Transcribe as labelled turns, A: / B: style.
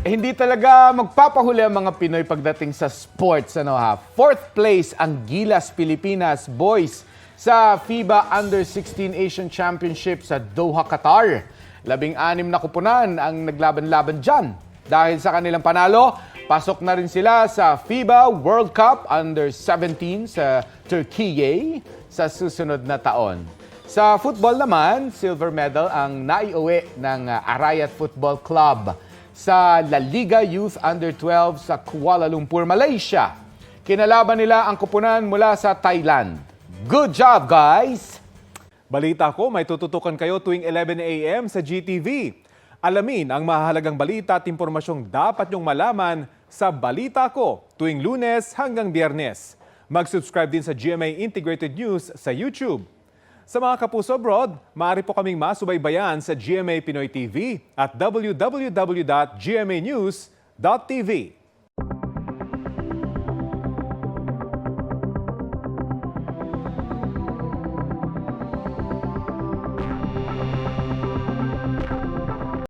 A: Hindi talaga magpapahuli ang mga Pinoy pagdating sa sports. Fourth place ang Gilas Pilipinas Boys sa FIBA Under-16 Asian Championship sa Doha, Qatar. 16 na kupunan ang naglaban-laban dyan. Dahil sa kanilang panalo, pasok na rin sila sa FIBA World Cup Under-17 sa Turkey sa susunod na taon. Sa football naman, silver medal ang naiuwi ng Arayat Football Club sa La Liga Youth Under-12 sa Kuala Lumpur, Malaysia. Kinalaban nila ang kupunan mula sa Thailand. Good job, guys!
B: Balita ko, may tututukan kayo tuwing 11 a.m. sa GTV. Alamin ang mahalagang balita at impormasyong dapat nyong malaman sa Balita Ko tuwing Lunes hanggang Biyernes. Mag-subscribe din sa GMA Integrated News sa YouTube. Sa mga kapuso abroad, maaari po kaming masubaybayan sa GMA Pinoy TV at www.gmanews.tv.